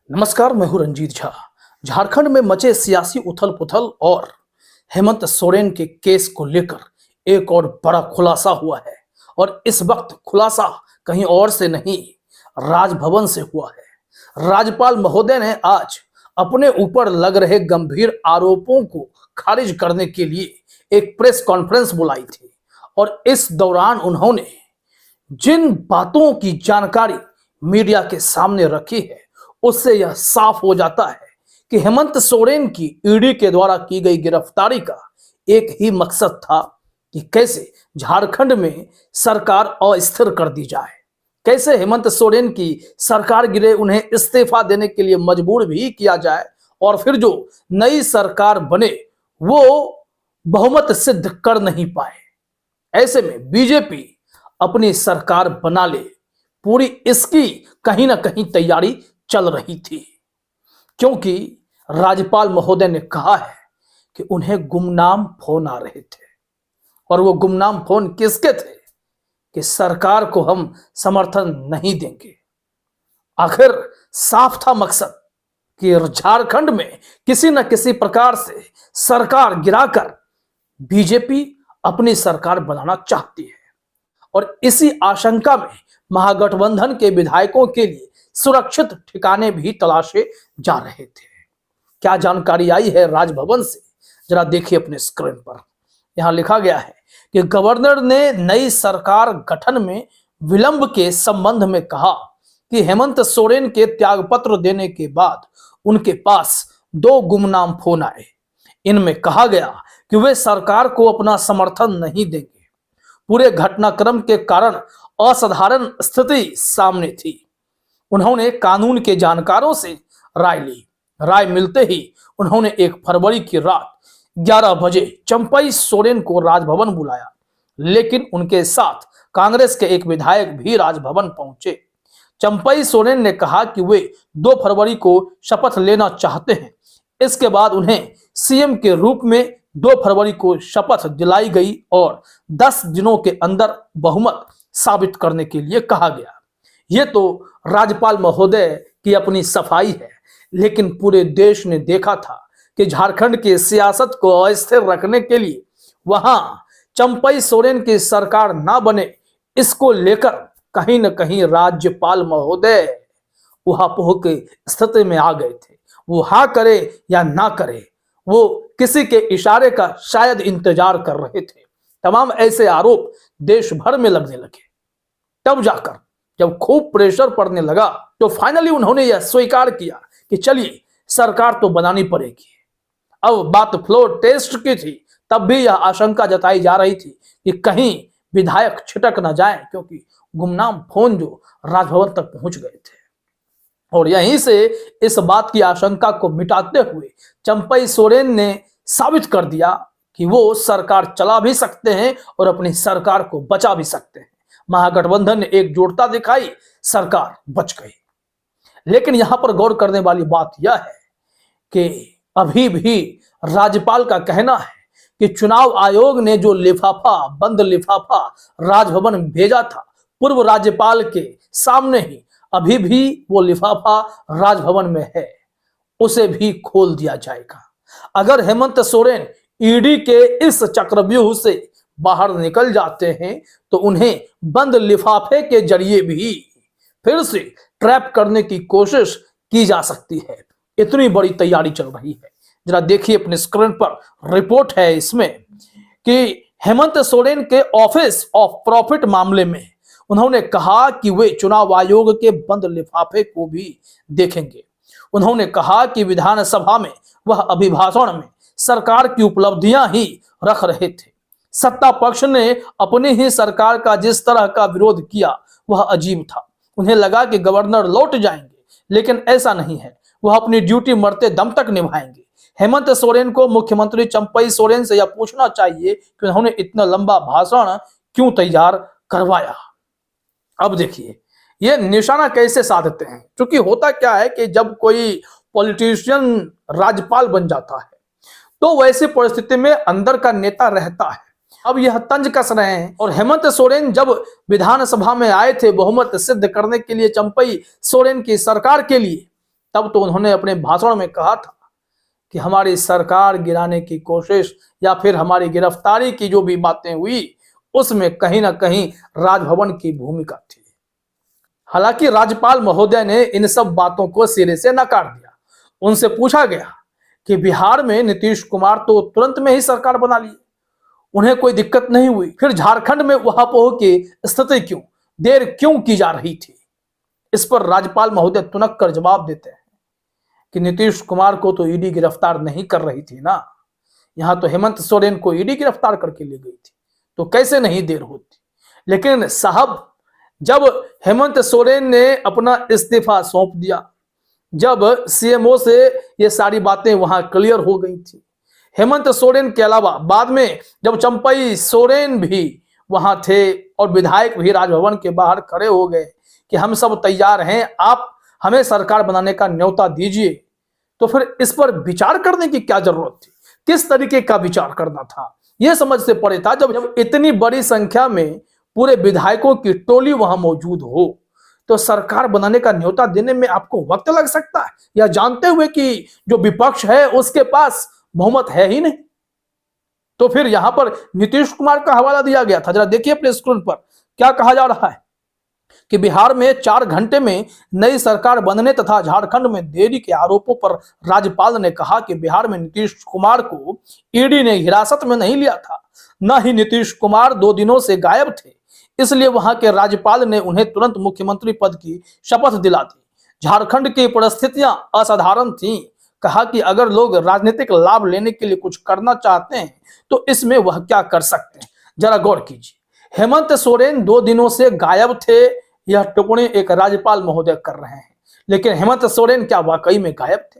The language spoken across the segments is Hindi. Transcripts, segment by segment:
नमस्कार, मैं हूं रंजीत झा। झारखंड में मचे सियासी उथल पुथल और हेमंत सोरेन के केस को लेकर एक और बड़ा खुलासा हुआ है। और इस वक्त खुलासा कहीं और से नहीं, राजभवन से हुआ है। राज्यपाल महोदय ने आज अपने ऊपर लग रहे गंभीर आरोपों को खारिज करने के लिए एक प्रेस कॉन्फ्रेंस बुलाई थी। और इस दौरान उन्होंने जिन बातों की जानकारी मीडिया के सामने रखी है, उससे यह साफ हो जाता है कि हेमंत सोरेन की ईडी के द्वारा की गई गिरफ्तारी का एक ही मकसद था कि कैसे झारखंड में सरकार अस्थिर कर दी जाए, कैसे हेमंत सोरेन की सरकार गिरे, उन्हें इस्तीफा देने के लिए मजबूर भी किया जाए और फिर जो नई सरकार बने वो बहुमत सिद्ध कर नहीं पाए। ऐसे में बीजेपी अपनी सरकार बना ले, पूरी इसकी कहीं ना कहीं तैयारी चल रही थी। क्योंकि राज्यपाल महोदय ने कहा है कि उन्हें गुमनाम फोन आ रहे थे। और वो गुमनाम फोन किसके थे? कि सरकार को हम समर्थन नहीं देंगे। आखिर साफ था मकसद कि झारखंड में किसी न किसी प्रकार से सरकार गिराकर बीजेपी अपनी सरकार बनाना चाहती है। और इसी आशंका में महागठबंधन के विधायकों के लिए सुरक्षित ठिकाने भी तलाशे जा रहे थे। क्या जानकारी आई है राजभवन से, जरा देखिए अपने स्क्रीन पर। यहां लिखा गया है कि गवर्नर ने नई सरकार गठन में विलंब के संबंध में कहा कि हेमंत सोरेन के त्यागपत्र देने के बाद उनके पास 2 गुमनाम फोन आए। इनमें कहा गया कि वे सरकार को अपना समर्थन नहीं देंगे। पूरे घटनाक्रम के कारण असाधारण स्थिति सामने थी। उन्होंने कानून के जानकारों से राय ली। राय मिलते ही उन्होंने 1 फरवरी की रात 11 बजे चंपई सोरेन को राजभवन बुलाया। लेकिन उनके साथ कांग्रेस के एक विधायक भी राजभवन पहुंचे। चंपई सोरेन ने कहा कि वे 2 फरवरी को शपथ लेना चाहते हैं। इसके बाद उन्हें सीएम के रूप में 2 फरवरी को शपथ दिलाई गई और 10 दिनों के अंदर बहुमत साबित करने के लिए कहा गया। ये तो राज्यपाल महोदय की अपनी सफाई है, लेकिन पूरे देश ने देखा था कि झारखंड की सियासत को अस्थिर रखने के लिए वहां चंपई सोरेन की सरकार ना बने, इसको लेकर कहीं न कहीं राज्यपाल महोदय उहापोह की स्थिति में आ गए थे। वो हाँ करे या ना करे, वो किसी के इशारे का शायद इंतजार कर रहे थे। तमाम ऐसे आरोप देश भर में लगने लगे। तब जाकर जब खूब प्रेशर पड़ने लगा तो फाइनली उन्होंने यह स्वीकार किया कि चलिए सरकार तो बनानी पड़ेगी। अब बात फ्लोर टेस्ट की थी, तब भी यह आशंका जताई जा रही थी कि कहीं विधायक छिटक न जाएं, क्योंकि गुमनाम फोन जो राजभवन तक पहुंच गए थे। और यहीं से इस बात की आशंका को मिटाते हुए चंपई सोरेन ने साबित कर दिया कि वो सरकार चला भी सकते हैं और अपनी सरकार को बचा भी सकते हैं। महागठबंधन ने एकजुटता दिखाई, सरकार बच गई। लेकिन यहां पर गौर करने वाली बात यह है कि अभी भी राज्यपाल का कहना है कि चुनाव आयोग ने जो लिफाफा, बंद लिफाफा राजभवन में भेजा था पूर्व राज्यपाल के सामने ही, अभी भी वो लिफाफा राजभवन में है, उसे भी खोल दिया जाएगा। अगर हेमंत सोरेन ईडी के इस चक्रव्यूह से बाहर निकल जाते हैं तो उन्हें बंद लिफाफे के जरिए भी फिर से ट्रैप करने की कोशिश की जा सकती है। इतनी बड़ी तैयारी चल रही है। जरा देखिए अपने स्क्रीन पर रिपोर्ट है इसमें कि हेमंत सोरेन के ऑफिस ऑफ प्रॉफिट मामले में उन्होंने कहा कि वे चुनाव आयोग के बंद लिफाफे को भी देखेंगे। उन्होंने कहा कि विधानसभा में वह अभिभाषण में सरकार की उपलब्धियां ही रख रहे थे। सत्ता पक्ष ने अपनी ही सरकार का जिस तरह का विरोध किया वह अजीब था। उन्हें लगा कि गवर्नर लौट जाएंगे, लेकिन ऐसा नहीं है। वह अपनी ड्यूटी मरते दम तक निभाएंगे। हेमंत सोरेन को मुख्यमंत्री चंपई सोरेन से यह पूछना चाहिए कि उन्होंने इतना लंबा भाषण क्यों तैयार करवाया। अब देखिए ये निशाना कैसे साधते हैं। क्योंकि होता क्या है कि जब कोई पॉलिटिशियन राज्यपाल बन जाता है तो वैसी परिस्थिति में अंदर का नेता रहता है। अब यह तंज कस रहे हैं। और हेमंत सोरेन जब विधानसभा में आए थे बहुमत सिद्ध करने के लिए चंपई सोरेन की सरकार के लिए, तब तो उन्होंने अपने भाषण में कहा था कि हमारी सरकार गिराने की कोशिश या फिर हमारी गिरफ्तारी की जो भी बातें हुई उसमें कहीं ना कहीं राजभवन की भूमिका थी। हालांकि राज्यपाल महोदय ने इन सब बातों को सिरे से नकार दिया। उनसे पूछा गया कि बिहार में नीतीश कुमार तो तुरंत में ही सरकार बना लिए, उन्हें कोई दिक्कत नहीं हुई, फिर झारखंड में उहापोह की स्थिति क्यों, देर क्यों की जा रही थी। इस पर राज्यपाल महोदय तुनक कर जवाब देते हैं कि नीतीश कुमार को तो ईडी गिरफ्तार नहीं कर रही थी ना, यहां तो हेमंत सोरेन को ईडी गिरफ्तार करके ले गई थी, तो कैसे नहीं देर होती। लेकिन साहब, जब हेमंत सोरेन ने अपना इस्तीफा सौंप दिया, जब सीएमओ से ये सारी बातें वहां क्लियर हो गई थी, हेमंत सोरेन के अलावा बाद में जब चंपई सोरेन भी वहां थे और विधायक भी राजभवन के बाहर खड़े हो गए कि हम सब तैयार हैं, आप हमें सरकार बनाने का न्योता दीजिए, तो फिर इस पर विचार करने की क्या जरूरत थी, किस तरीके का विचार करना था, यह समझ से परे था। जब इतनी बड़ी संख्या में पूरे विधायकों की टोली वहां मौजूद हो तो सरकार बनाने का न्योता देने में आपको वक्त लग सकता है, या जानते हुए कि जो विपक्ष है उसके पास बहुमत है ही नहीं। तो फिर यहां पर नीतीश कुमार का हवाला दिया गया था। जरा देखिए अपने स्क्रीन पर क्या कहा जा रहा है कि बिहार में 4 घंटे में नई सरकार बनने तथा झारखंड में देरी के आरोपों पर राज्यपाल ने कहा कि बिहार में नीतीश कुमार को ईडी ने हिरासत में नहीं लिया था, न ही नीतीश कुमार 2 दिनों से गायब थे, इसलिए वहां के राज्यपाल ने उन्हें तुरंत मुख्यमंत्री पद की शपथ दिला दी। झारखंड की परिस्थितियां असाधारण थीं। कहा कि अगर लोग राजनीतिक लाभ लेने के लिए कुछ करना चाहते हैं तो इसमें वह क्या कर सकते हैं, जरा गौर कीजिए। हेमंत सोरेन 2 दिनों से गायब थे, यह टिप्पणी एक राज्यपाल महोदय कर रहे हैं। लेकिन हेमंत सोरेन क्या वाकई में गायब थे?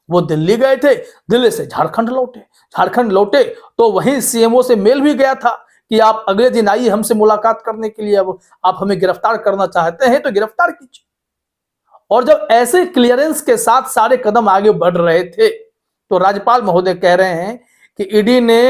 वो दिल्ली गए थे, दिल्ली से झारखंड लौटे, झारखंड लौटे तो वहीं सीएमओ से मेल भी गया था कि आप अगले दिन आइए हमसे मुलाकात करने के लिए, अब आप हमें गिरफ्तार करना चाहते हैं तो गिरफ्तार कीजिए। और जब ऐसे क्लियरेंस के साथ सारे कदम आगे बढ़ रहे थे तो राज्यपाल महोदय कह रहे हैं कि ईडी ने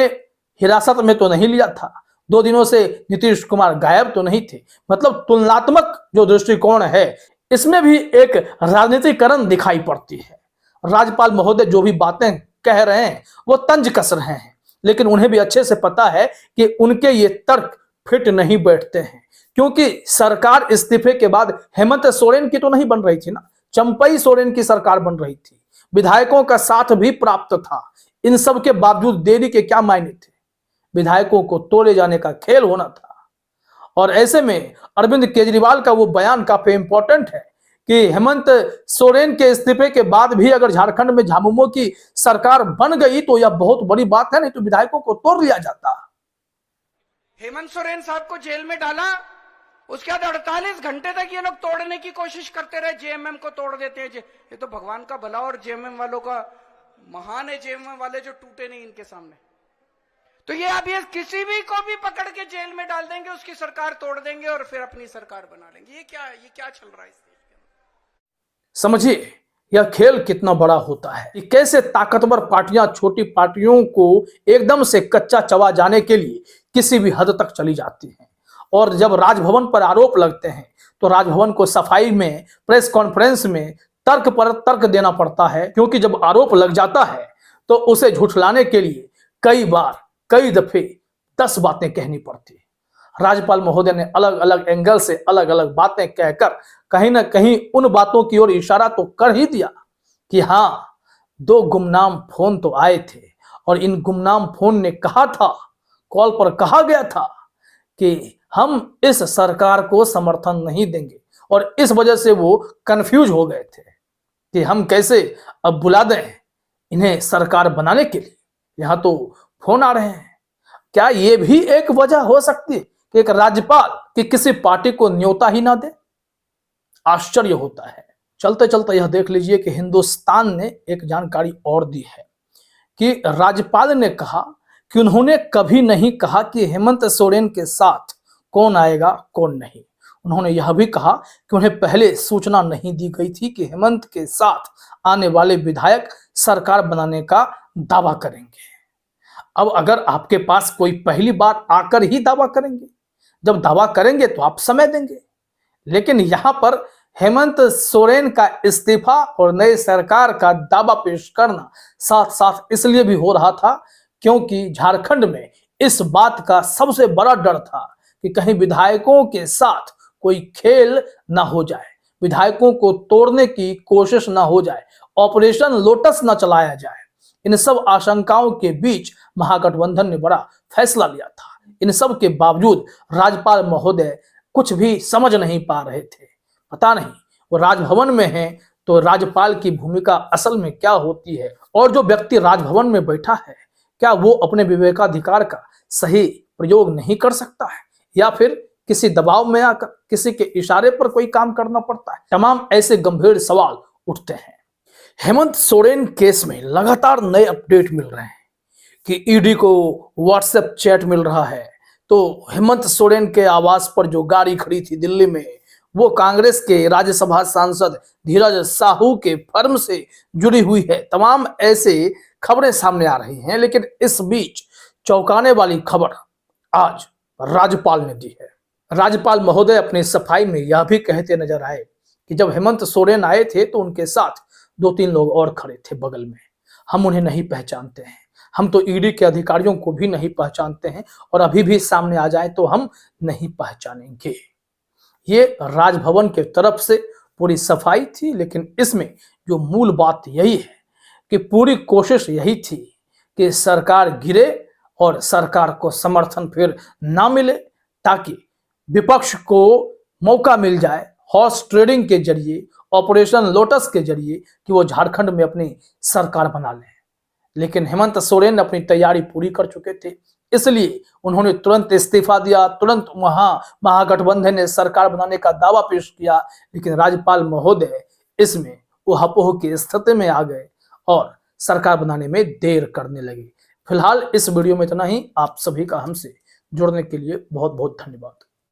हिरासत में तो नहीं लिया था, 2 दिनों से नीतीश कुमार गायब तो नहीं थे। मतलब तुलनात्मक जो दृष्टिकोण है इसमें भी एक राजनीतिकरण दिखाई पड़ती है। राज्यपाल महोदय जो भी बातें कह रहे हैं वो तंज कस रहे हैं, लेकिन उन्हें भी अच्छे से पता है कि उनके ये तर्क फिट नहीं बैठते हैं, क्योंकि सरकार इस्तीफे के बाद हेमंत सोरेन की तो नहीं बन रही थी ना, चंपई सोरेन की सरकार बन रही थी, विधायकों का साथ भी प्राप्त था। इन सब के बावजूद देरी के क्या मायने थे, विधायकों को तोड़े जाने का खेल होना था। और ऐसे में अरविंद केजरीवाल का वो बयान काफी इंपॉर्टेंट है कि हेमंत सोरेन के इस्तीफे के बाद भी अगर झारखंड में झामुमो की सरकार बन गई तो यह बहुत बड़ी बात है, नहीं तो विधायकों को तोड़ लिया जाता। हेमंत सोरेन साहब को जेल में डाला, उसके बाद 48 घंटे तक ये लोग तोड़ने की कोशिश करते रहे, जेएमएम को तोड़ देते हैं। ये तो भगवान का भला और जेएमएम वालों का महान है, जेएमएम वाले जो टूटे नहीं इनके सामने। तो ये अब ये किसी भी को भी पकड़ के जेल में डाल देंगे, उसकी सरकार तोड़ देंगे और फिर अपनी सरकार बना लेंगे। ये क्या चल रहा है इस देश में? समझिए यह खेल कितना बड़ा होता है कि कैसे ताकतवर पार्टियां छोटी पार्टियों को एकदम से कच्चा चबा जाने के लिए किसी भी हद तक चली जाती हैं। और जब राजभवन पर आरोप लगते हैं तो राजभवन को सफाई में, प्रेस कॉन्फ्रेंस में तर्क पर तर्क देना पड़ता है, क्योंकि जब आरोप लग जाता है तो उसे झुठलाने के लिए कई बार, कई दफे 10 बातें कहनी पड़ती है। राज्यपाल महोदय ने अलग अलग एंगल से अलग अलग बातें कहकर कहीं ना कहीं उन बातों की ओर इशारा तो कर ही दिया कि हाँ, 2 गुमनाम फोन तो आए थे और इन गुमनाम फोन ने कहा था, कॉल पर कहा गया था कि हम इस सरकार को समर्थन नहीं देंगे, और इस वजह से वो कंफ्यूज हो गए थे कि हम कैसे अब बुला दें इन्हें सरकार बनाने के लिए, यहां तो फोन आ रहे हैं। क्या ये भी एक वजह हो सकती है कि एक राज्यपाल की किसी पार्टी को न्योता ही ना दे? आश्चर्य होता है। चलते चलते यह देख लीजिए कि हिंदुस्तान ने एक जानकारी और दी है कि राज्यपाल ने कहा कि उन्होंने कभी नहीं कहा कि हेमंत सोरेन के साथ कौन आएगा कौन नहीं। उन्होंने यह भी कहा कि उन्हें पहले सूचना नहीं दी गई थी कि हेमंत के साथ आने वाले विधायक सरकार बनाने का दावा करेंगे। अब अगर आपके पास कोई पहली बार आकर ही दावा करेंगे, जब दावा करेंगे तो आप समय देंगे, लेकिन यहां पर हेमंत सोरेन का इस्तीफा और नई सरकार का दावा पेश करना साथ साथ इसलिए भी हो रहा था क्योंकि झारखंड में इस बात का सबसे बड़ा डर था कि कहीं विधायकों के साथ कोई खेल ना हो जाए, विधायकों को तोड़ने की कोशिश ना हो जाए, ऑपरेशन लोटस ना चलाया जाए। इन सब आशंकाओं के बीच महागठबंधन ने बड़ा फैसला लिया था। इन सब के बावजूद राज्यपाल महोदय कुछ भी समझ नहीं पा रहे थे। पता नहीं वो राजभवन में है तो राज्यपाल की भूमिका असल में क्या होती है, और जो व्यक्ति राजभवन में बैठा है क्या वो अपने विवेकाधिकार का सही प्रयोग नहीं कर सकता है, या फिर किसी दबाव में आकर किसी के इशारे पर कोई काम करना पड़ता है। तमाम ऐसे गंभीर सवाल उठते हैं। हेमंत सोरेन केस में लगातार नए अपडेट मिल रहे हैं कि ईडी को व्हाट्सएप चैट मिल रहा है। तो हेमंत सोरेन के आवास पर जो गाड़ी खड़ी थी दिल्ली में, वो कांग्रेस के राज्यसभा सांसद धीरज साहू के फर्म से जुड़ी हुई है। तमाम ऐसे खबरें सामने आ रही हैं, लेकिन इस बीच चौंकाने वाली खबर आज राज्यपाल ने दी है। राज्यपाल महोदय अपनी सफाई में यह भी कहते नजर आए कि जब हेमंत सोरेन आए थे तो उनके साथ 2-3 लोग और खड़े थे बगल में। हम उन्हें नहीं पहचानते हैं, हम तो ईडी के अधिकारियों को भी नहीं पहचानते हैं, और अभी भी सामने आ जाए तो हम नहीं पहचानेंगे। ये राजभवन के तरफ से पूरी सफाई थी, लेकिन इसमें जो मूल बात यही है कि पूरी कोशिश यही थी कि सरकार गिरे और सरकार को समर्थन फिर ना मिले, ताकि विपक्ष को मौका मिल जाए हॉर्स ट्रेडिंग के जरिए, ऑपरेशन लोटस के जरिए कि वो झारखंड में अपनी सरकार बना लें। लेकिन हेमंत सोरेन अपनी तैयारी पूरी कर चुके थे, इसलिए उन्होंने तुरंत इस्तीफा दिया, तुरंत वहां महागठबंधन ने सरकार बनाने का दावा पेश किया। लेकिन राज्यपाल महोदय इसमें ऊहापोह की स्थिति में आ गए और सरकार बनाने में देर करने लगे। फिलहाल इस वीडियो में इतना ही। आप सभी का हमसे जुड़ने के लिए बहुत बहुत धन्यवाद।